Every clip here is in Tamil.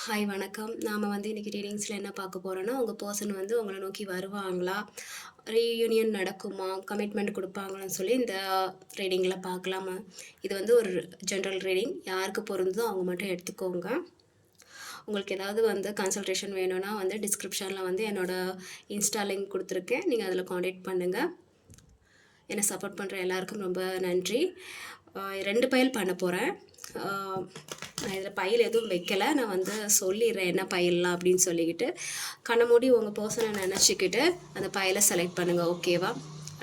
ஹாய் வணக்கம். நாம இன்னைக்கு ரீடிங்ஸில் என்ன பார்க்க போகிறோன்னா, உங்கள் பர்சன் உங்களை நோக்கி வருவாங்களா? ரீயூனியன் நடக்குமா? கமிட்மெண்ட் கொடுப்பாங்களான்னு சொல்லி இந்த ரீடிங்கில் பார்க்கலாமா? இது ஒரு ஜென்ரல் ரீடிங். யாருக்கு பொருந்தோ அவங்க மட்டும் எடுத்துக்கோங்க. உங்களுக்கு ஏதாவது கன்சல்டேஷன் வேணும்னா டிஸ்கிரிப்ஷனில் என்னோடய இன்ஸ்டா லிங்க் கொடுத்துருக்கேன். நீங்கள் அதில் காண்டாக்ட் பண்ணுங்கள். என்னை சப்போர்ட் பண்ணுற எல்லாருக்கும் ரொம்ப நன்றி. 2 பைல் பண்ண போகிறேன். நான் இதில் பையில் எதுவும் வைக்கலை. நான் சொல்லிடுறேன் என்ன பையலாம் அப்படின்னு சொல்லிக்கிட்டு கண்ணை மூடி உங்கள் பர்சனை நினச்சிக்கிட்டு அந்த பையலை செலக்ட் பண்ணுங்கள். ஓகேவா?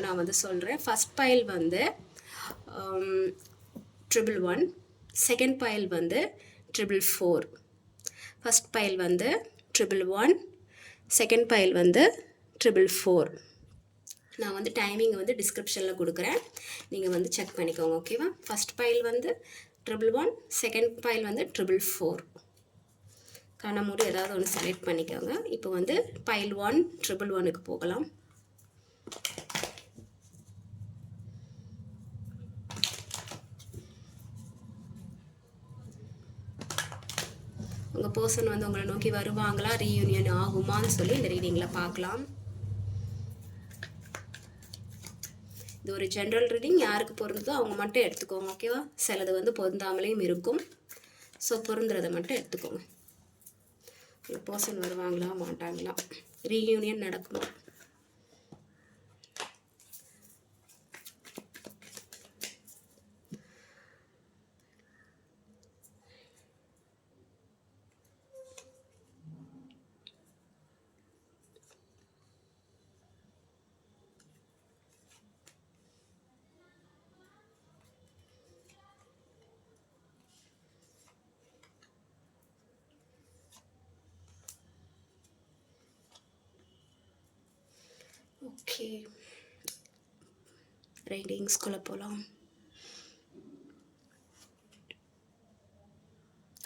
நான் சொல்கிறேன். First file 111. Second file 444. First file 111. Second file 444. நான் டைமிங் டிஸ்கிரிப்ஷனில் கொடுக்குறேன். நீங்கள் செக் பண்ணிக்கோங்க. ஓகேவா? First file 111. Second file 444. கண்ணை மூடி ஏதாவது ஒன்று செலக்ட் பண்ணிக்கோங்க. இப்போ பைல் 111க்கு போகலாம். உங்கள் பர்சன் உங்களை நோக்கி வருவாங்களா? ரீயூனியன் ஆகுமான்னு சொல்லி இந்த ரீடிங்கில் பார்க்கலாம். இது ஒரு ஜென்ரல் ரீடிங். யாருக்கு பொருந்ததோ அவங்க மட்டும் எடுத்துக்கோங்க. ஓகேவா? சிலது பொருந்தாமலேயும் இருக்கும். ஸோ பொருந்துறதை மட்டும் எடுத்துக்கோங்க. உங்கள் பர்சன் வருவாங்களா மாட்டாங்களா? ரீயூனியன் நடக்குமா? ஓகே, ரைடிங்ஸ்குள்ளே போகலாம்.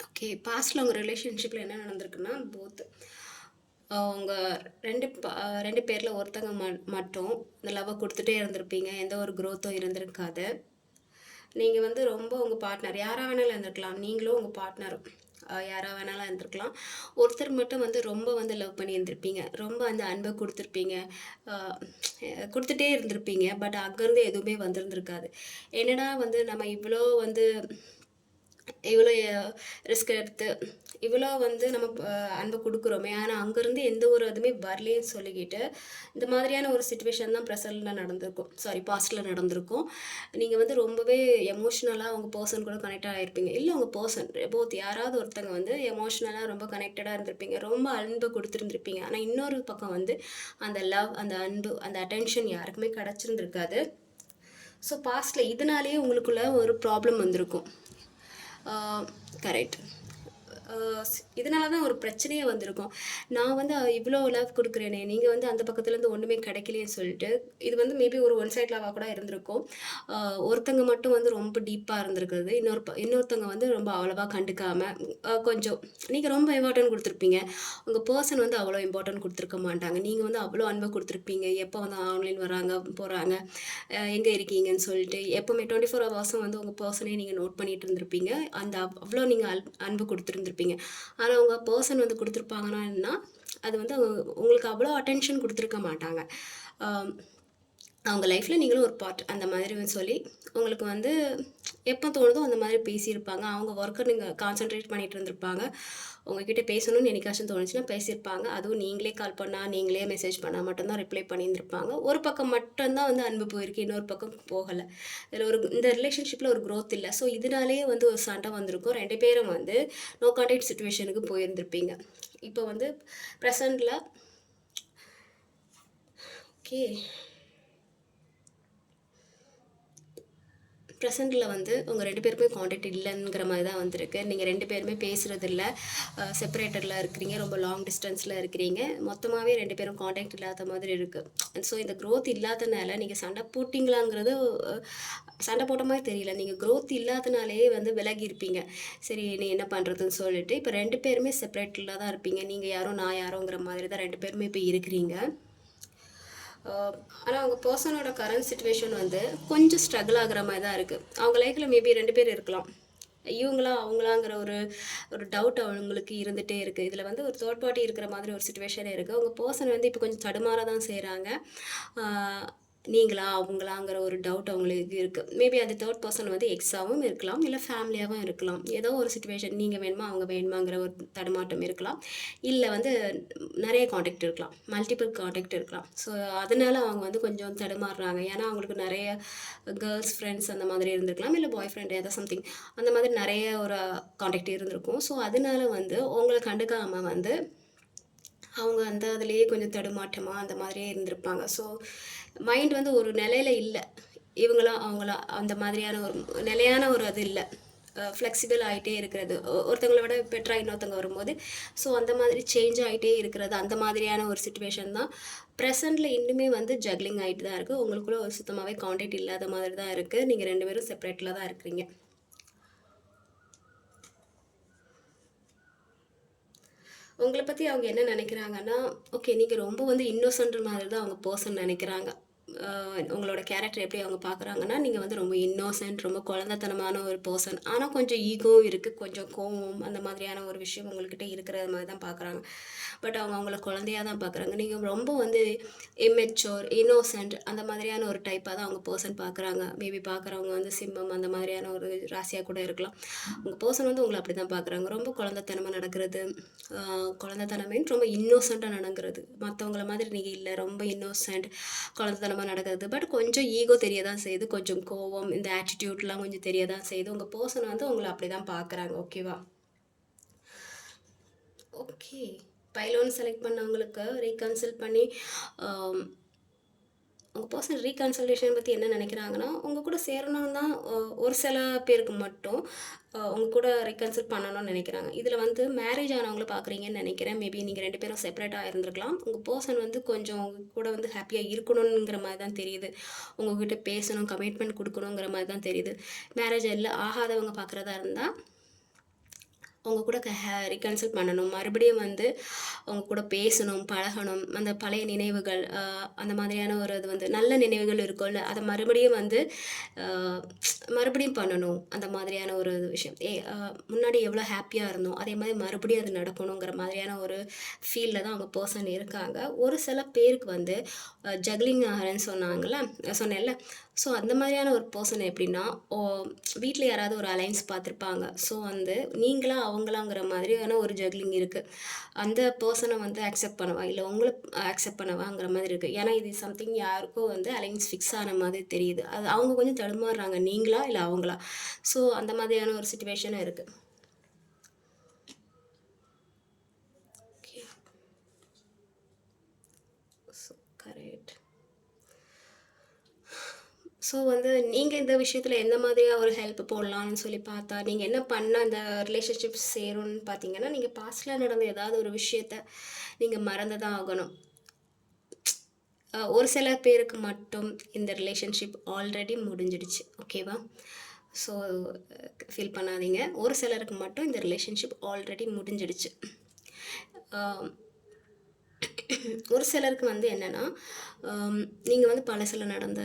ஓகே, பாஸ்டில் உங்கள் ரிலேஷன்ஷிப்பில் என்ன நடந்திருக்குன்னா, உங்கள் ரெண்டு பேரில் ஒருத்தங்க மட்டும் இந்த லவ்வை கொடுத்துட்டே இருந்திருப்பீங்க. எந்த ஒரு க்ரோத்தும் இருந்திருக்காது. நீங்கள் ரொம்ப உங்கள் பார்ட்னர் யாராக வேணாலும் இருந்திருக்கலாம். நீங்களும் உங்கள் பார்ட்னரும் யாராக வேணாலும் இருந்திருக்கலாம். ஒருத்தர் மட்டும் ரொம்ப லவ் பண்ணி இருந்திருப்பீங்க. ரொம்ப அன்பை கொடுத்துட்டே இருந்திருப்பீங்க. பட் அங்கேருந்து எதுவுமே வந்திருந்திருக்காது. என்னடா நம்ம இவ்வளோ ரிஸ்க் எடுத்து இவ்வளோ நம்ம அன்பை கொடுக்குறோமே, ஆனால் அங்கேருந்து எந்த ஒரு இதுவுமே வரலேன்னு சொல்லிக்கிட்டு இந்த மாதிரியான ஒரு சுச்சுவேஷன் தான் ப்ரெசண்டில் நடந்திருக்கும். பாஸ்டில் நடந்திருக்கும். நீங்கள் ரொம்பவே எமோஷ்னலாக உங்கள் பர்சன் கூட கனெக்ட் ஆகிருப்பீங்க. இல்லை உங்கள் பர்சன் போத் யாராவது ஒருத்தங்க எமோஷ்னலாக ரொம்ப கனெக்டடாக இருந்திருப்பீங்க. ரொம்ப அன்பை கொடுத்துருந்துருப்பீங்க. ஆனால் இன்னொரு பக்கம் அந்த லவ், அந்த அன்பு, அந்த அட்டென்ஷன் யாருக்குமே கிடச்சிருந்துருக்காது. ஸோ பாஸ்டில் இதனாலேயே உங்களுக்குள்ள ஒரு ப்ராப்ளம் வந்திருக்கும். கரெக்ட். இதனால தான் ஒரு பிரச்சனையே வந்திருக்கும். நான் இவ்வளோ லவ் கொடுக்குறேனே, நீங்கள் அந்த பக்கத்துலேருந்து ஒன்றுமே கிடைக்கலையே சொல்லிட்டு இது மேபி ஒரு ஒன் சைட் லவ்வாக கூட இருந்திருக்கும். ஒருத்தங்க மட்டும் ரொம்ப டீப்பாக இருந்திருக்குது. இன்னொருத்தங்க ரொம்ப அவ்வளோவா கண்டுக்காமல் கொஞ்சம் நீங்கள் ரொம்ப இம்பார்ட்டன்ட் கொடுத்துருப்பீங்க. உங்கள் பர்சன் அவ்வளோ இம்பார்ட்டன்ட் கொடுத்துருக்க மாட்டாங்க. நீங்கள் அவ்வளோ அன்பை கொடுத்துருப்பீங்க. எப்போ ஆன்லைன் வராங்க போகிறாங்க, எங்கே இருக்கீங்கன்னு சொல்லிட்டு எப்போவுமே 24 ஹவர்ஸும் உங்கள் பர்சனே நீங்கள் நோட் பண்ணிகிட்டு இருந்திருப்பீங்க. அவ்வளோ நீங்கள் அன்பு கொடுத்துருந்துருப்பீங்க. ஆனால் உங்கள் பர்சன் கொடுத்துருப்பாங்கன்னா அது உங்களுக்கு அவ்வளோ அட்டென்ஷன் கொடுத்துருக்க மாட்டாங்க. அவங்க லைஃப்பில் நீங்களும் ஒரு பார்ட் அந்த மாதிரி சொல்லி உங்களுக்கு எப்போ தோணுதோ அந்த மாதிரி பேசியிருப்பாங்க. அவங்க ஒர்க்கை நீங்கள் கான்சென்ட்ரேட் பண்ணிகிட்டு இருந்திருப்பாங்க. உங்ககிட்ட பேசணும்னு என்னைக்காச்சும் தோணுச்சுன்னா பேசியிருப்பாங்க. அதுவும் நீங்களே கால் பண்ணால், நீங்களே மெசேஜ் பண்ணால் மட்டும்தான் ரிப்ளை பண்ணியிருந்திருப்பாங்க. ஒரு பக்கம் மட்டும்தான் அன்பு போயிருக்கு, இன்னொரு பக்கம் போகலை. இதில் இந்த ரிலேஷன்ஷிப்பில் ஒரு க்ரோத் இல்லை. ஸோ இதனாலேயே ஒரு சண்டை வந்திருக்கும். 2 பேரும் நோ கான்டாக்ட் சுச்சுவேஷனுக்கு போயிருந்திருப்பீங்க. இப்போ ப்ரெசண்டில் ஓகே, ப்ரெசண்டில் உங்கள் 2 பேருக்குமே காண்டாக்ட் இல்லைங்கிற மாதிரி தான் வந்திருக்கு. நீங்கள் 2 பேருமே பேசுகிறதில்ல, செப்பரேட்டரில் இருக்கிறீங்க, ரொம்ப லாங் டிஸ்டன்ஸில் இருக்கிறீங்க. மொத்தமாகவே 2 பேரும் காண்டாக்ட் இல்லாத மாதிரி இருக்குது. ஸோ இந்த க்ரோத் இல்லாதனால நீங்கள் சண்டை போட்டிங்களாங்கிறது சண்டை போட்ட மாதிரி தெரியல. நீங்கள் க்ரோத் இல்லாதனாலே விலகி இருப்பீங்க. சரி நீ என்ன பண்ணுறதுன்னு சொல்லிட்டு இப்போ 2 பேருமே செப்பரேட்டில் தான் இருப்பீங்க. நீங்கள் யாரோ நான் யாரோங்கிற மாதிரி தான் 2 பேருமே இப்போ இருக்கிறீங்க. ஆனால் அவங்க பர்சனோட கரண்ட் சுச்சுவேஷன் கொஞ்சம் ஸ்ட்ரகிள் ஆகிற மாதிரி தான் இருக்குது. அவங்க லைஃப்பில் மேபி 2 பேர் இருக்கலாம். இவங்களா அவங்களாங்கிற ஒரு ஒரு டவுட் அவங்களுக்கு இருந்துகிட்டே இருக்குது. இதில் வந்து ஒரு தேர்ட் பார்ட்டி இருக்கிற மாதிரி ஒரு சுச்சுவேஷன் இருக்குது. உங்கள் பர்சன் வந்து இப்போ கொஞ்சம் தடுமாற தான் செய்கிறாங்க. நீங்களா அவங்களாங்கிற ஒரு டவுட் அவங்களுக்கு இருக்குது. மேபி அந்த தேர்ட் பர்சன் வந்து எக்ஸாவும் இருக்கலாம், இல்லை ஃபேமிலியாகவும் இருக்கலாம். ஏதோ ஒரு சுச்சுவேஷன் நீங்கள் வேணுமா அவங்க வேணுமாங்கிற ஒரு தடுமாட்டம் இருக்கலாம். இல்லை வந்து நிறைய காண்டாக்ட் இருக்கலாம், மல்டிபிள் காண்டாக்ட் இருக்கலாம். ஸோ அதனால அவங்க வந்து கொஞ்சம் தடுமாறுறாங்க. ஏன்னா அவங்களுக்கு நிறைய கேர்ள்ஸ் ஃப்ரெண்ட்ஸ் அந்த மாதிரி இருந்திருக்கலாம், இல்லை பாய் ஃப்ரெண்ட் ஏதோ சம்திங் அந்த மாதிரி நிறைய ஒரு காண்டாக்ட் இருந்திருக்கும். ஸோ அதனால வந்து உங்களை கண்டுக்காமல் வந்து அவங்க அந்த அதுலேயே கொஞ்சம் தடுமாற்றமாக அந்த மாதிரியே இருந்திருப்பாங்க. ஸோ மைண்ட் வந்து ஒரு நிலையில் இல்லை. இவங்களா அவங்களா அந்த மாதிரியான ஒரு நிலையான ஒரு அது இல்லை. ஃப்ளெக்சிபிள் ஆகிட்டே இருக்கிறது. ஒருத்தவங்களை விட பெட்டராக இன்னொருத்தவங்க வரும்போது ஸோ அந்த மாதிரி சேஞ்ச் ஆகிட்டே இருக்கிறது. அந்த மாதிரியான ஒரு சுச்சுவேஷன் தான் ப்ரெசண்டில் இன்னுமே வந்து ஜக்லிங் ஆகிட்டு தான் இருக்குது. உங்களுக்குள்ள ஒரு சுத்தமாகவே காண்டாக்ட் இல்லாத மாதிரி தான் இருக்குது. நீங்கள் 2 பேரும் செப்பரேட்டில் தான் இருக்கிறீங்க. உங்கள பத்தி அவங்க என்ன நெனைக்கிறாங்கன்னா, ஓகே நீங்க ரொம்ப வந்து இன்னோசென்ட் மாதிரி தான் அவங்க பெர்சன் நெனைக்கிறாங்க. உங்களோட கேரக்டர் எப்படி அவங்க பார்க்குறாங்கன்னா, நீங்க வந்து ரொம்ப இன்னோசென்ட், ரொம்ப குழந்தைத்தனமான ஒரு பெர்சன். ஆனா கொஞ்சம் ஈகோ இருக்கு, கொஞ்சம் கோவம் அந்த மாதிரியான ஒரு விஷயம் உங்கள்கிட்ட இருக்கிற மாரி தான் பார்க்குறாங்க. பட் அவங்க உங்கள குழந்தையா தான் பார்க்குறாங்க. நீங்க ரொம்ப வந்து இம்மெச்சூர், இன்னோசென்ட் அந்த மாதிரியான ஒரு டைப்பா தான் அவங்க பெர்சன் பார்க்குறாங்க. மேபி பார்க்குறவங்க வந்து சிம்மம் அந்த மாதிரியான ஒரு ராசியா கூட இருக்கலாம். உங்க பெர்சன் வந்து உங்கள அப்படி தான் பார்க்குறாங்க. ரொம்ப குழந்தைத்தனமா நடக்கிறது, குழந்தைத்தனம் மீன்ஸ் ரொம்ப இன்னோசென்ட்டா நடக்கிறது. மத்தவங்கள மாதிரி நீங்க இல்ல. ரொம்ப இன்னோசென்ட், குழந்தைத்தனமா நடக்கிறது. பட் கொஞ்சம் ஈகோ தெரிய தான் செய்யுது. கொஞ்சம் கோவம், இந்த ஆட்டிட்யூட்லாம் கொஞ்சம் தெரிய தான் செய்யுது. உங்க பெர்சன் வந்து உங்கள அப்படி தான் பார்க்குறாங்க. ஓகேவா? ஓகே. பைலோன் செலக்ட் பண்ணவங்களுக்கு ரீகன்சல்ட் பண்ணி ஆம், உங்க பர்சனல் ரீகன்சல்டேஷன் பத்தி என்ன நினைக்கிறாங்கன்னா, உங்க கூட சேரணும்னு தான் ஒரு சில பேருக்கு மட்டும் உங்க கூட ரீகன்சல்ட் பண்ணணும்னு நினைக்கிறாங்க. இதில வந்து மேரேஜ் ஆனவங்கள பார்க்குறீங்கன்னு நினைக்கிறேன். மேபி நீங்க 2 பேரும் செப்பரேட்டா இருந்திருக்கலாம். உங்க பர்சன் வந்து கொஞ்சம் உங்க கூட வந்து ஹேப்பியா இருக்கணுங்கிற மாரி தான் தெரியுது. உங்ககிட்ட பேசணும், கமிட்மெண்ட் குடுக்கணுங்கிற மாரி தான் தெரியுது. மேரேஜ் ஆகாதவங்க பார்க்குறதா இருந்தா அவங்க கூட ரீகன்சல்ட் பண்ணணும். மறுபடியும் வந்து அவங்க கூட பேசணும், பழகணும். அந்த பழைய நினைவுகள் அந்த மாதிரியான ஒரு இது வந்து நல்ல நினைவுகள் இருக்கும்ல, அத மறுபடியும் வந்து அ மறுபடியும் பண்ணணும். அந்த மாதிரியான ஒரு விஷயம். முன்னாடி எவ்வளோ ஹேப்பியா இருந்தோம், அதே மாரி மறுபடியும் அது நடக்கணுங்கிற மாதிரியான ஒரு ஃபீல்ல தான் அவங்க பெர்சன் இருக்காங்க. ஒரு சில பேருக்கு வந்து ஜக்லிங் ஆகுறேன்னு சொன்னேன்ல. ஸோ அந்த மாதிரியான ஒரு பெர்சன் எப்படின்னா, ஓ வீட்ல யாராவது ஒரு அலைன்ஸ் பார்த்துருப்பாங்க. ஸோ வந்து நீங்களா அவங்களாங்கிற மாதிரியான ஒரு ஜக்லிங் இருக்கு. அந்த பெர்சன வந்து அக்செப்ட் பண்ணவா? இல்ல உங்கள அக்செப்ட் பண்ணவாங்கிற மாதிரி இருக்கு. ஏன்னா இது சம்திங் யாருக்கோ வந்து அலைன்ஸ் ஃபிக்ஸ் ஆன மாதிரி தெரியுது. அது அவங்க கொஞ்சம் தடுமாறுறாங்க. நீங்களா? இல்ல அவங்களா? ஸோ அந்த மாதிரியான ஒரு சிச்சுவேஷனும் இருக்கு. ஓகே. So correct. ஸோ வந்து நீங்கள் இந்த விஷயத்தில் எந்த மாதிரியா ஒரு ஹெல்ப் போடலான்னு சொல்லி பார்த்தா, நீங்கள் என்ன பண்ணால் அந்த ரிலேஷன்ஷிப் சேரும்னு பார்த்தீங்கன்னா, நீங்கள் பாஸ்ட்டில் நடந்த ஏதாவது ஒரு விஷயத்த நீங்கள் மறந்து தான் ஆகணும். ஒரு சில பேருக்கு மட்டும் இந்த ரிலேஷன்ஷிப் ஆல்ரெடி முடிஞ்சிடுச்சு. ஓகேவா? ஸோ ஃபீல் பண்ணாதீங்க. ஒரு சிலருக்கு மட்டும் இந்த ரிலேஷன்ஷிப் ஆல்ரெடி முடிஞ்சிடுச்சு. அ ஒரு சிலருக்கு வந்து என்னென்னா, நீங்கள் வந்து பழசில் நடந்த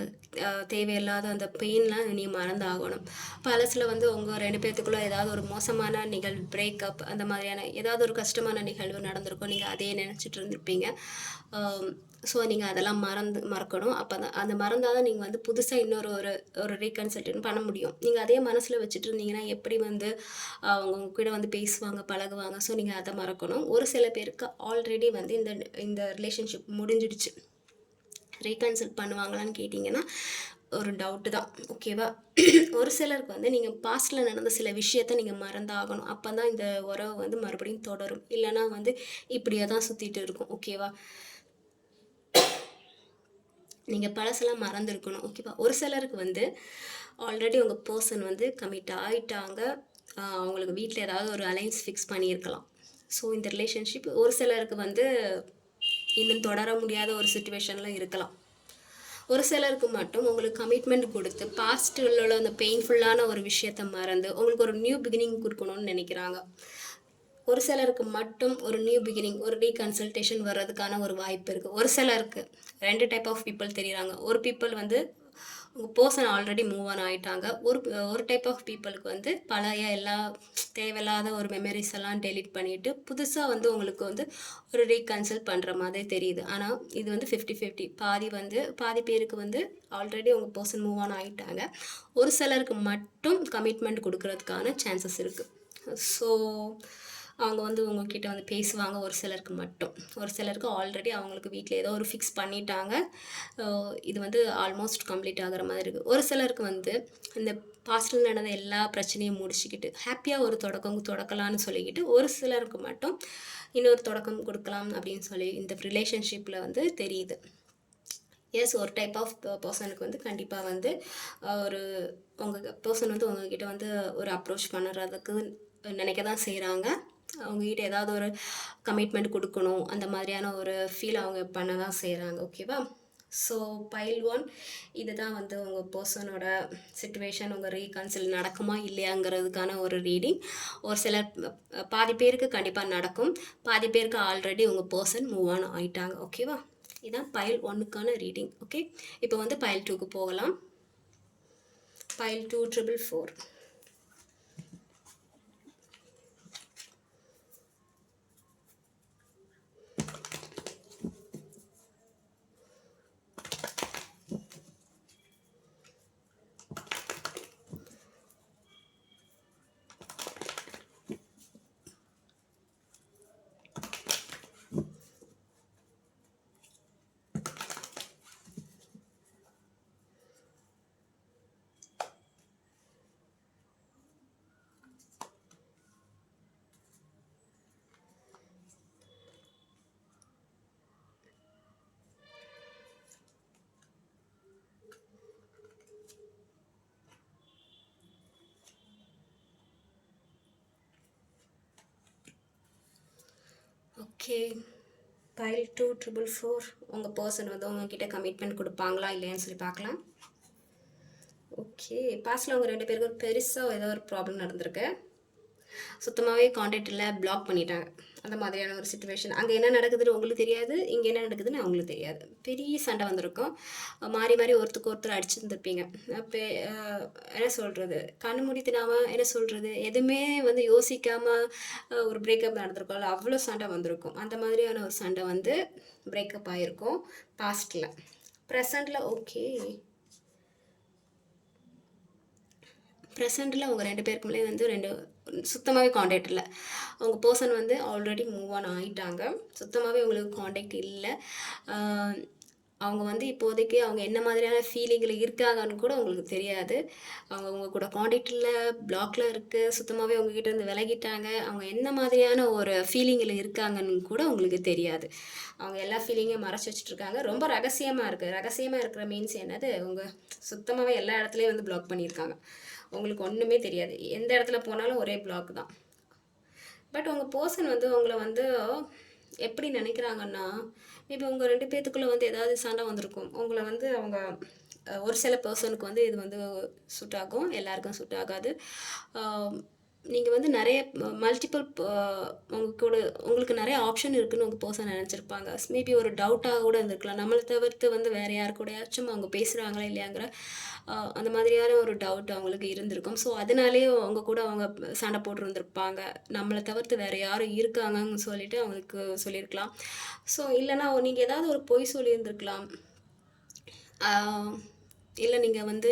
தேவையில்லாத அந்த பெயின்லாம் நீங்கள் மறந்தாகணும். பழசில் வந்து உங்கள் 2 பேத்துக்குள்ள ஏதாவது ஒரு மோசமான நிகழ்வு, பிரேக்கப் அந்த மாதிரியான ஏதாவது ஒரு கஷ்டமான நிகழ்வு நடந்திருக்கும். நீங்கள் அதையே நினச்சிட்டு இருந்திருப்பீங்க. ஸோ நீங்கள் அதெல்லாம் மறக்கணும். அப்போ தான் அந்த மறந்தா தான் நீங்கள் வந்து புதுசாக இன்னொரு ஒரு ஒரு ரீகன்சல்டேஷன் பண்ண முடியும். நீங்கள் அதே மனசில் வச்சுட்டு இருந்தீங்கன்னா எப்படி வந்து அவங்க உங்க கூட வந்து பேசுவாங்க, பழகுவாங்க. ஸோ நீங்கள் அதை மறக்கணும். ஒரு சில பேருக்கு ஆல்ரெடி வந்து இந்த இந்த ரிலேஷன்ஷிப் முடிஞ்சிடுச்சு. ரீகன்சல்ட் பண்ணுவாங்களான்னு கேட்டிங்கன்னா, ஒரு டவுட்டு தான். ஓகேவா? ஒரு சிலருக்கு வந்து நீங்கள் பாஸ்ட்டில் நடந்த சில விஷயத்த நீங்கள் மறந்தாகணும். அப்போ தான் இந்த உறவு வந்து மறுபடியும் தொடரும். இல்லைனா வந்து இப்படியே தான் சுற்றிட்டு இருக்கும். ஓகேவா? நீங்கள் பழசெல்லாம் மறந்துருக்கணும். ஓகேவா? ஒரு சிலருக்கு வந்து ஆல்ரெடி உங்கள் பர்சன் வந்து கமிட் ஆகிட்டாங்க. அவங்களுக்கு வீட்டில் ஏதாவது ஒரு அலைன்ஸ் ஃபிக்ஸ் பண்ணியிருக்கலாம். ஸோ இந்த ரிலேஷன்ஷிப் ஒரு சிலருக்கு வந்து இன்னும் தொடர முடியாத ஒரு சுச்சுவேஷனில் இருக்கலாம். ஒரு சிலருக்கு மட்டும் உங்களுக்கு கமிட்மெண்ட் கொடுத்து பாஸ்ட்டில் உள்ள அந்த பெயின்ஃபுல்லான ஒரு விஷயத்த மறந்து உங்களுக்கு ஒரு நியூ பிகினிங் கொடுக்கணும்னு நினைக்கிறாங்க. ஒரு சிலருக்கு மட்டும் ஒரு நியூ பிகினிங், ஒரு ரீகன்சல்டேஷன் வர்றதுக்கான ஒரு வாய்ப்பு இருக்குது. ஒரு சிலருக்கு 2 டைப் ஆஃப் பீப்புள் தெரியுறாங்க. ஒரு பீப்புள் வந்து உங்கள் பர்சன் ஆல்ரெடி மூவ் ஆன் ஆயிட்டாங்க. ஒரு ஒரு டைப் ஆஃப் பீப்புளுக்கு வந்து பழைய எல்லா தேவையில்லாத ஒரு மெமரீஸ் எல்லாம் டெலீட் பண்ணிட்டு, புதுசா வந்து உங்களுக்கு வந்து ஒரு ரீகன்சில் பண்ற மாதிரி தெரியுது. ஆனா, இது வந்து 50, 50. பாதி பேருக்கு வந்து ஆல்ரெடி உங்க பர்சன் மூவ் ஆன் ஆயிட்டாங்க. ஒரு சிலருக்கு மட்டும் கமிட்மெண்ட் குடுக்குறதுக்கான சான்சஸ் இருக்கு. ஸோ, அவங்க வந்து உங்ககிட்ட வந்து பேசுவாங்க ஒரு சிலருக்கு மட்டும். ஒரு சிலருக்கு ஆல்ரெடி அவங்களுக்கு வீட்ல ஏதோ ஒரு ஃபிக்ஸ் பண்ணிட்டாங்க. இது வந்து ஆல்மோஸ்ட் கம்ப்ளீட் ஆகுற மாதிரி இருக்கு. ஒரு சிலருக்கு வந்து இந்த பாஸ்ட்ல நடந்த எல்லா பிரச்சனையும் முடிச்சுக்கிட்டு, ஹேப்பியா ஒரு தொடக்கம் தொடக்கலான்னு சொல்லிக்கிட்டு, ஒரு சிலருக்கு மட்டும் இன்னொரு தொடக்கம் குடுக்கலாம் அப்படின்னு சொல்லி இந்த ரிலேஷன்ஷிப்ல வந்து தெரியுது. எஸ், ஒரு டைப் ஆஃப் பெர்சனுக்கு வந்து கண்டிப்பா வந்து ஒரு உங்க பெர்சன் வந்து உங்ககிட்ட வந்து ஒரு அப்ரோச் பண்ணுறதுக்கு நினைக்க தான் செய்கிறாங்க. அவங்ககிட்ட ஏதாவது ஒரு கமிட்மெண்ட் கொடுக்கணும் அந்த மாதிரியான ஒரு ஃபீல் அவங்க பண்ண தான் செய்கிறாங்க. ஓகேவா? ஸோ பைல் 1 இதுதான் வந்து உங்கள் பர்சனோட சிச்சுவேஷன். உங்கள் ரீகன்சில் நடக்குமா இல்லையாங்கிறதுக்கான ஒரு ரீடிங். ஒரு சிலர் பாதி பேருக்கு கண்டிப்பாக நடக்கும், பாதி பேருக்கு ஆல்ரெடி உங்கள் பர்சன் மூவ் ஆன் ஆயிட்டாங்க. ஓகேவா? இதான் பைல் 1க்கான ரீடிங். ஓகே, இப்போ வந்து பைல் 2க்கு போகலாம். பைல் 2 444. Okay, file 2 444. உங்கள் பர்சன் வந்து உங்ககிட்ட கமிட்மெண்ட் கொடுப்பாங்களா இல்லையான்னு சொல்லி பார்க்கலாம். ஓகே, பாஸ்டில் அவங்க 2 பேருக்கும் பெருசாக ஏதோ ஒரு ப்ராப்ளம் நடந்திருக்கு. சுத்தமாகவே காண்டாக்ட் இல்லை, பிளாக் பண்ணிட்டாங்க. அந்த மாதிரியான ஒரு சுச்சுவேஷன். அங்கே என்ன நடக்குதுன்னு உங்களுக்கு தெரியாது, இங்கே என்ன நடக்குதுன்னு அவங்களுக்கு தெரியாது. பெரிய சண்டை வந்திருக்கும். மாறி மாறி ஒருத்தருக்கு ஒருத்தர் அடிச்சுருந்துருப்பீங்க. அப்போ என்ன சொல்கிறது, கண்ணு மூடித்தினாமல் என்ன சொல்கிறது, எதுவுமே வந்து யோசிக்காமல் ஒரு பிரேக்கப் நடந்திருக்கோம்ல, அவ்வளோ சண்டை வந்திருக்கும். அந்த மாதிரியான ஒரு சண்டை வந்து பிரேக்கப் ஆகிருக்கும் பாஸ்டில். ப்ரெசண்டில் ஓகே, ப்ரெசென்ட்டில் அவங்க 2 பேருக்குள்ளே வந்து சுத்தமாகவே காண்டாக்ட் இல்லை. அவங்க பர்சன் வந்து ஆல்ரெடி மூவ் ஆன் ஆகிட்டாங்க. சுத்தமாகவே உங்களுக்கு காண்டாக்ட் இல்லை. அவங்க வந்து இப்போதைக்கு அவங்க என்ன மாதிரியான ஃபீலிங்கில் இருக்காங்கன்னு கூட உங்களுக்கு தெரியாது. அவங்க உங்கள் கூட காண்டாக்ட் இல்லை, பிளாக்ல இருக்குது, சுத்தமாகவே உங்ககிட்ட இருந்து விலகிட்டாங்க. அவங்க என்ன மாதிரியான ஒரு ஃபீலிங்கில் இருக்காங்கன்னு கூட உங்களுக்கு தெரியாது. அவங்க எல்லா ஃபீலிங்கையும் மறைச்சி வச்சுட்ருக்காங்க. ரொம்ப ரகசியமாக இருக்குது. ரகசியமாக இருக்கிற மீன்ஸ் என்னது, அவங்க சுத்தமாகவே எல்லா இடத்துலையும் வந்து பிளாக் பண்ணியிருக்காங்க. உங்களுக்கு ஒன்றுமே தெரியாது. எந்த இடத்துல போனாலும் ஒரே பிளாக் தான். பட் உங்கள் பர்சன் வந்து உங்களை வந்து எப்படி நினைக்கிறாங்கன்னா, மேபி உங்கள் 2 பேத்துக்குள்ளே வந்து ஏதாவது சண்டை வந்திருக்கும். உங்களை வந்து அவங்க ஒரு சில பர்சனுக்கு வந்து இது வந்து சூட் ஆகும், எல்லாருக்கும் சூட் ஆகாது. நீங்கள் வந்து நிறைய மல்டிபிள் உங்களுக்கு நிறைய ஆப்ஷன் இருக்குதுன்னு உங்கள் பர்சன் நினச்சிருப்பாங்க. மேபி ஒரு டவுட்டாக கூட இருந்திருக்கலாம். நம்மளை தவிர்த்து வந்து வேறு யார் கூடயாச்சும் அவங்க பேசுகிறாங்களா இல்லையாங்கிற அந்த மாதிரியான ஒரு டவுட் அவங்களுக்கு இருந்திருக்கும். ஸோ அதனாலேயே அவங்க கூட அவங்க சண்டை போட்டுருந்துருப்பாங்க. நம்மளை தவிர்த்து வேறு யாரும் இருக்காங்கன்னு சொல்லிட்டு அவங்களுக்கு சொல்லியிருக்கலாம். ஸோ இல்லைனா நீங்கள் ஏதாவது ஒரு பொய் சொல்லியிருந்திருக்கலாம். இல்லை நீங்கள் வந்து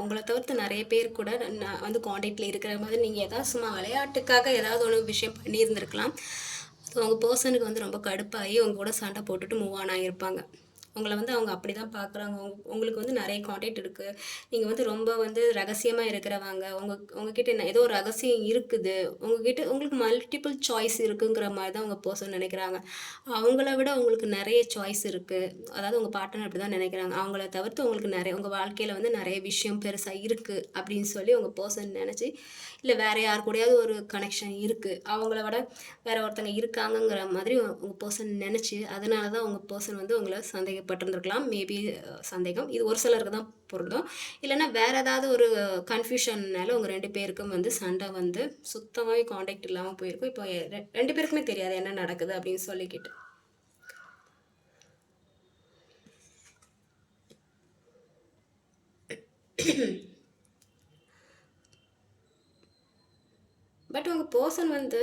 உங்களை தவிர்த்து நிறைய பேர் கூட நான் வந்து காண்டாக்டில் இருக்கிற மாதிரி நீங்கள் ஏதாவது சும்மா விளையாட்டுக்காக ஏதாவது ஒரு விஷயம் பண்ணியிருந்திருக்கலாம். ஸோ உங்கள் பர்சனுக்கு வந்து ரொம்ப கடுப்பாகி உங்க கூட சண்டை போட்டுட்டு மூவ் ஆன் ஆகியிருப்பாங்க. உங்களை வந்து அவங்க அப்படி தான் பார்க்குறாங்க. உங்களுக்கு வந்து நிறைய காண்டாக்ட் இருக்குது. நீங்கள் வந்து ரொம்ப வந்து ரகசியமாக இருக்கிறவங்க. உங்ககிட்ட ஏதோ ஒரு ரகசியம் இருக்குது. உங்களுக்கு மல்டிபிள் சாய்ஸ் இருக்குங்கிற மாதிரி தான் உங்கள் பர்சன் நினைக்கிறாங்க. அவங்கள விட உங்களுக்கு நிறைய சாய்ஸ் இருக்குது. அதாவது உங்கள் பார்ட்னர் அப்படி தான் நினைக்கிறாங்க. அவங்கள தவிர்த்து உங்களுக்கு நிறைய உங்கள் வாழ்க்கையில் வந்து நிறைய விஷயம் பெருசாக இருக்குது அப்படின்னு சொல்லி உங்கள் பர்சன் நினச்சி, இல்லை வேறு யார் கூடயாவது ஒரு கனெக்ஷன் இருக்குது, அவங்கள விட வேறு ஒருத்தங்க இருக்காங்கங்கிற மாதிரி உங்கள் பர்சன் நினச்சி, அதனால தான் உங்கள் பர்சன் வந்து உங்களை சந்தேகப்பட்டிருந்துருக்கலாம். மேபி சந்தேகம் இது ஒரு சிலருக்கு தான் பொருந்தும். இல்லைன்னா வேறு ஏதாவது ஒரு கன்ஃபியூஷன்னால உங்கள் 2 பேருக்கும் வந்து சண்டை வந்து சுத்தமாகவே காண்டாக்ட் இல்லாமல் போயிருக்கும். இப்போ 2 பேருக்குமே தெரியாது என்ன நடக்குது அப்படின்னு சொல்லிக்கிட்டு. பட் உங்கள் பர்சன் வந்து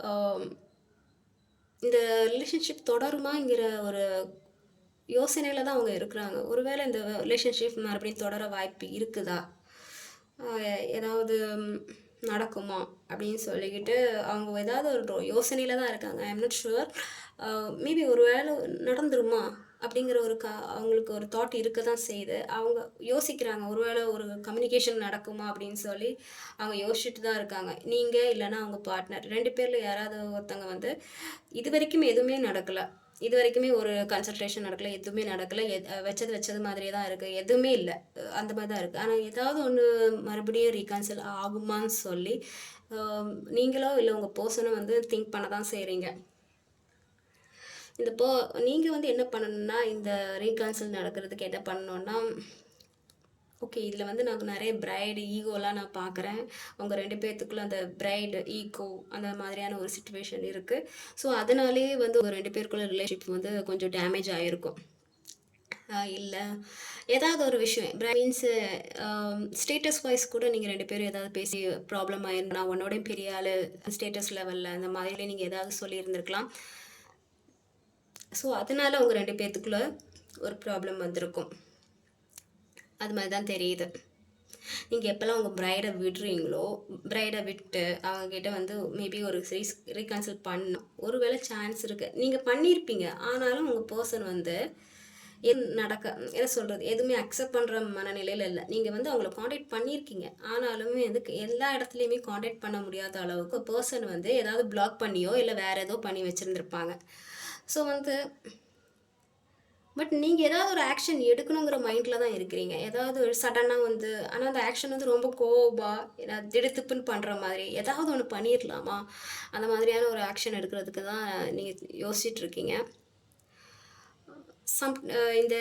ஆம், இந்த ரிலேஷன்ஷிப் தொடருமாங்கிற ஒரு யோசனையில் தான் அவங்க இருக்கிறாங்க. ஒருவேளை இந்த ரிலேஷன்ஷிப் மறுபடியும் தொடர வாய்ப்பு இருக்குதா, ஏதாவது நடக்குமா அப்படின்னு சொல்லிக்கிட்டு அவங்க ஏதாவது ஒரு யோசனையில் தான் இருக்காங்க. I am not sure. Maybe ஒரு வேளை நடந்துருமா அப்படிங்கிற ஒரு அவங்களுக்கு ஒரு தாட் இருக்க தான் செய்யுது. அவங்க யோசிக்கிறாங்க, ஒருவேளை ஒரு கம்யூனிகேஷன் நடக்குமா அப்படின்னு சொல்லி அவங்க யோசிச்சுட்டு தான் இருக்காங்க. நீங்கள் இல்லைன்னா அவங்க பார்ட்னர் 2 பேரில் யாராவது ஒருத்தங்க வந்து இது வரைக்கும் எதுவுமே நடக்கலை, இது வரைக்குமே ஒரு கன்சல்டேஷன் நடக்கல, எதுவுமே நடக்கலை, வச்சது மாதிரியே தான் இருக்குது, எதுவுமே இல்லை, அந்த மாதிரி தான் இருக்குது. ஆனால் ஏதாவது ஒன்று மறுபடியும் ரீகன்சல் ஆகுமான்னு சொல்லி நீங்களோ இல்லை உங்கள் பர்சனும் வந்து திங்க் பண்ண தான் செய்கிறீங்க. இந்த நீங்கள் வந்து என்ன பண்ணணும்னா, இந்த ரீகன்சல் நடக்கிறதுக்கு என்ன பண்ணணுன்னா, ஓகே இதில் வந்து நான் நிறைய பிரைடு ஈகோலாம் நான் பார்க்குறேன். அவங்க 2 பேர்த்துக்குள்ள அந்த பிரைடு ஈகோ அந்த மாதிரியான ஒரு சிச்சுவேஷன் இருக்குது. ஸோ அதனாலே வந்து ஒரு 2 பேருக்குள்ள ரிலேஷன்ஷிப் வந்து கொஞ்சம் டேமேஜ் ஆகிருக்கும். இல்லை ஏதாவது ஒரு விஷயம் மீன்ஸு ஸ்டேட்டஸ் வைஸ் கூட நீங்கள் 2 பேரும் ஏதாவது பேசி ப்ராப்ளம் ஆயிருந்து, நான் உன்னோடையும் பெரிய ஆள் ஸ்டேட்டஸ் லெவலில் அந்த மாதிரி நீங்கள் ஏதாவது சொல்லியிருந்திருக்கலாம். ஸோ அதனால அவங்க 2 பேர்த்துக்குள்ள ஒரு ப்ராப்ளம் வந்திருக்கும். அது மாதிரி தான் தெரியுது. நீங்கள் எப்போல்லாம் உங்கள் பிரைடை விடுறீங்களோ, பிரைடை விட்டு அவங்கக்கிட்ட வந்து மேபி ஒரு ரீகன்சல் பண்ண ஒருவேளை சான்ஸ் இருக்குது. நீங்கள் பண்ணியிருப்பீங்க, ஆனாலும் உங்கள் பர்சன் வந்து என்ன சொல்கிறது, எதுவுமே அக்செப்ட் பண்ணுற மனநிலையில் இல்லை. நீங்கள் வந்து அவங்கள காண்டாக்ட் பண்ணியிருக்கீங்க, ஆனாலுமே எதுக்கு எல்லா இடத்துலையுமே காண்டாக்ட் பண்ண முடியாத அளவுக்கு பர்சன் வந்து ஏதாவது பிளாக் பண்ணியோ இல்லை வேறு ஏதோ பண்ணி வச்சுருந்துருப்பாங்க. ஸோ வந்து பட் நீங்கள் ஏதாவது ஒரு ஆக்ஷன் எடுக்கணுங்கிற மைண்டில் தான் இருக்கிறீங்க. ஏதாவது ஒரு சடனாக வந்து, ஆனால் அந்த ஆக்ஷன் வந்து ரொம்ப கோவமாக திடுத்துப்புன்னு பண்ணுற மாதிரி ஏதாவது ஒன்று பண்ணிடலாமா, அந்த மாதிரியான ஒரு ஆக்ஷன் எடுக்கிறதுக்கு தான் நீங்கள் யோசிச்சுட்ருக்கீங்க. இந்த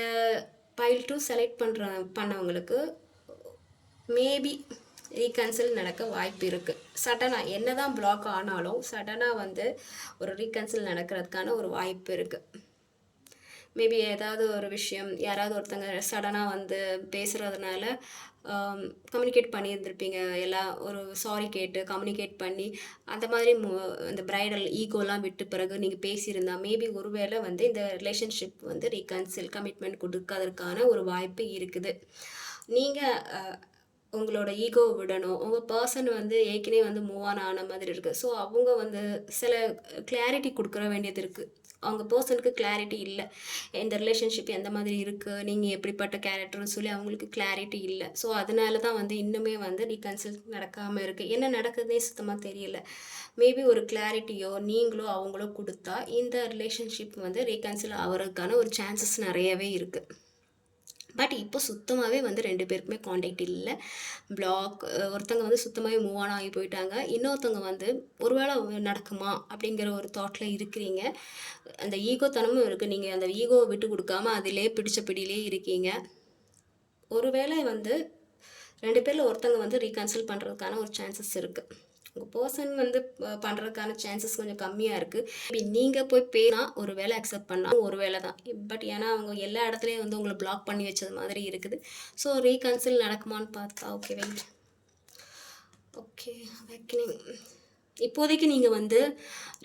பைல் 2 செலக்ட் பண்ணவங்களுக்கு மேபி ரீகன்சல் நடக்க வாய்ப்பு இருக்குது. சடனாக என்ன தான் பிளாக் ஆனாலும் சடனாக வந்து ஒரு ரீகன்சல் நடக்கிறதுக்கான ஒரு வாய்ப்பு இருக்குது. மேபி ஏதாவது ஒரு விஷயம் யாராவது ஒருத்தங்க சடனாக வந்து பேசுகிறதுனால கம்யூனிகேட் பண்ணியிருந்திருப்பீங்க, எல்லாம் ஒரு சாரி கேட்டு கம்யூனிகேட் பண்ணி அந்த மாதிரி இந்த பிரைடல் ஈகோலாம் விட்டு பிறகு நீங்கள் பேசியிருந்தா மேபி ஒருவேளை வந்து இந்த ரிலேஷன்ஷிப் வந்து ரீகன்சில் கமிட்மெண்ட் கொடுக்கறதுக்கான ஒரு வாய்ப்பு இருக்குது. நீங்கள் உங்களோட ஈகோ விடணும். உங்கள் பர்சன் வந்து ஏற்கனவே வந்து மூவ் ஆன மாதிரி இருக்குது. ஸோ அவங்க வந்து சில கிளாரிட்டி கொடுக்குற வேண்டியது இருக்குது. அவங்க பர்சனுக்கு கிளாரிட்டி இல்லை, இந்த ரிலேஷன்ஷிப் எந்த மாதிரி இருக்குது, நீங்கள் எப்படிப்பட்ட கேரக்டர்னு சொல்லி அவங்களுக்கு கிளாரிட்டி இல்லை. ஸோ அதனால தான் வந்து இன்னுமே வந்து ரீகன்சில் நடக்காமல் இருக்குது. என்ன நடக்குதுன்னே சுத்தமாக தெரியல. மேபி ஒரு கிளாரிட்டியோ நீங்களோ அவங்களோ கொடுத்தா இந்த ரிலேஷன்ஷிப் வந்து ரீகன்சில் ஆகிறதுக்கான ஒரு சான்சஸ் நிறையவே இருக்குது. பட் இப்போ சுத்தமாகவே வந்து 2 பேருக்குமே காண்டாக்ட் இல்லை. பிளாக். ஒருத்தங்க வந்து சுத்தமாகவே மூவ் ஆன் ஆகி போயிட்டாங்க. இன்னொருத்தவங்க வந்து ஒருவேளை நடக்குமா அப்படிங்கிற ஒரு தாட்டில் இருக்கிறீங்க. அந்த ஈகோ தனமும் இருக்குது. நீங்கள் அந்த ஈகோவை விட்டு கொடுக்காம அதிலே பிடிச்ச பிடியிலே இருக்கீங்க. ஒருவேளை வந்து 2 பேரில் ஒருத்தங்க வந்து ரீகன்சில் பண்ணுறதுக்கான ஒரு சான்சஸ் இருக்குது. உங்கள் பர்சன் வந்து பண்ணுறதுக்கான சான்சஸ் கொஞ்சம் கம்மியாக இருக்குது. நீங்கள் போய் பேனா ஒரு வேளை அக்செப்ட் பண்ணால் ஒரு வேளை தான். பட் ஏன்னா அவங்க எல்லா இடத்துலையும் வந்து உங்களை பிளாக் பண்ணி வச்சது மாதிரி இருக்குது. ஸோ ரீகன்சில் நடக்குமான்னு பார்த்தா ஓகே வெயிட். Okay awakening. இப்போதைக்கு நீங்கள் வந்து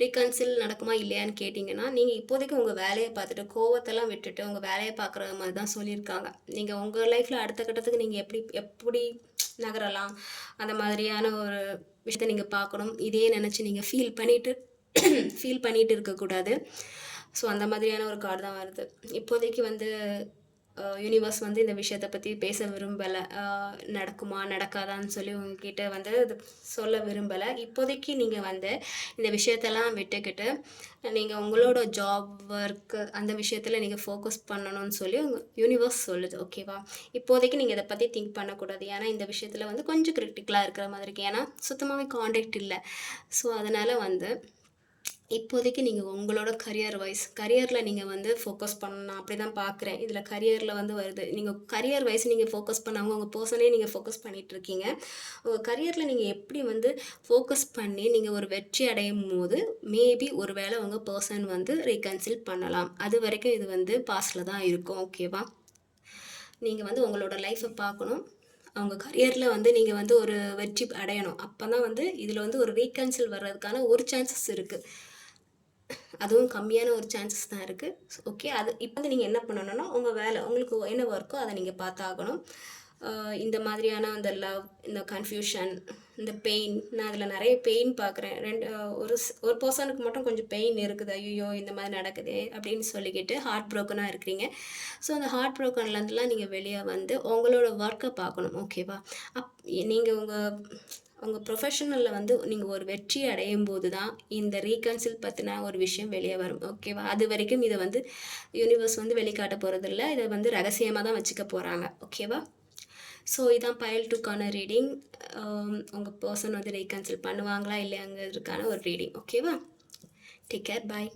ரீகன்சில் நடக்குமா இல்லையான்னு கேட்டிங்கன்னா, நீங்கள் இப்போதைக்கு உங்கள் வேலையை பார்த்துட்டு கோவத்தெல்லாம் விட்டுட்டு உங்கள் வேலையை பார்க்குற மாதிரி தான் சொல்லியிருக்காங்க. நீங்கள் உங்கள் லைஃப்பில் அடுத்த கட்டத்துக்கு நீங்கள் எப்படி நகரலாம், அந்த மாதிரியான ஒரு விஷயத்தை நீங்கள் பார்க்கணும். இதே நினச்சி நீங்கள் ஃபீல் பண்ணிட்டு இருக்கக்கூடாது. ஸோ அந்த மாதிரியான ஒரு கார்டு தான் வருது. இப்போதைக்கு வந்து யூனிவர்ஸ் வந்து இந்த விஷயத்தை பற்றி பேச விரும்பலை. நடக்குமா நடக்காதான்னு சொல்லி உங்ககிட்ட வந்து இது சொல்ல விரும்பலை. இப்போதைக்கு நீங்கள் வந்து இந்த விஷயத்தெல்லாம் விட்டுக்கிட்டு நீங்கள் உங்களோட ஜாப் ஒர்க்கு அந்த விஷயத்தில் நீங்கள் ஃபோக்கஸ் பண்ணணும்னு சொல்லி உங்கள் யூனிவர்ஸ் சொல்லுது. ஓகேவா? இப்போதைக்கு நீங்கள் இதை பற்றி திங்க் பண்ணக்கூடாது. ஏன்னா இந்த விஷயத்தில் வந்து கொஞ்சம் கிரிட்டிக்கலாக இருக்கிற மாதிரி இருக்குது. ஏன்னா சுத்தமாகவே காண்டாக்ட் இல்லை. ஸோ அதனால் வந்து இப்போதைக்கு நீங்கள் உங்களோட கரியரில் நீங்கள் வந்து ஃபோக்கஸ் பண்ணணும். நான் அப்படி தான் பார்க்குறேன். இதில் கரியரில் வந்து வருது. நீங்கள் கரியர் வைஸ் நீங்கள் ஃபோக்கஸ் பண்ணாமல் உங்கள் பர்சனே நீங்கள் ஃபோக்கஸ் பண்ணிகிட்ருக்கீங்க. உங்கள் கரியரில் நீங்கள் எப்படி வந்து ஃபோக்கஸ் பண்ணி நீங்கள் ஒரு வெற்றி அடையும் போது மேபி ஒரு வேளை உங்கள் பர்சன் வந்து ரீகன்சில் பண்ணலாம். அது வரைக்கும் இது வந்து பாஸ்டில் தான் இருக்கும். ஓகேவா? நீங்கள் வந்து உங்களோட லைஃப்பை பார்க்கணும். அவங்க கரியரில் வந்து நீங்கள் வந்து ஒரு வெற்றி அடையணும். அப்போ தான் வந்து இதில் வந்து ஒரு ரீகன்சில் வர்றதுக்கான ஒரு சான்சஸ் இருக்குது. அதுவும் கம்மியான ஒரு சான்சஸ் தான் இருக்குது. ஓகே, அது இப்போ வந்து நீங்கள் என்ன பண்ணணும்னா, உங்கள் வேலை உங்களுக்கு என்ன ஒர்க்கோ அதை நீங்கள் பார்த்தாகணும். இந்த மாதிரியான அந்த லவ், இந்த கன்ஃப்யூஷன், இந்த பெயின், நான் அதில் நிறைய பெயின் பார்க்குறேன். ஒரு பர்சனுக்கு மட்டும் கொஞ்சம் பெயின் இருக்குது. ஐயோ இந்த மாதிரி நடக்குதே அப்படின்னு சொல்லிக்கிட்டு ஹார்ட் ப்ரோக்கனாக இருக்கிறீங்க. ஸோ அந்த ஹார்ட் ப்ரோக்கன்லேருந்துலாம் நீங்கள் வெளியே வந்து உங்களோட ஒர்க்கை பார்க்கணும். ஓகேவா? நீங்கள் உங்கள் ப்ரொஃபஷனலில் வந்து நீங்கள் ஒரு வெற்றி அடையும் போது தான் இந்த ரீகன்சில் பற்றின ஒரு விஷயம் வெளியே வரும். ஓகேவா? அது வரைக்கும் இதை வந்து யூனிவர்ஸ் வந்து வெளிக்காட்ட போகிறதில்ல. இதை வந்து ரகசியமாக தான் வச்சுக்க போகிறாங்க. ஓகேவா? ஸோ இதான் பைல் 2க்கான ரீடிங். உங்கள் பர்சன் வந்து ரீகன்சில் பண்ணுவாங்களா இல்லையாங்கிறதுக்கான ஒரு ரீடிங். ஓகேவா? Take care. பாய்.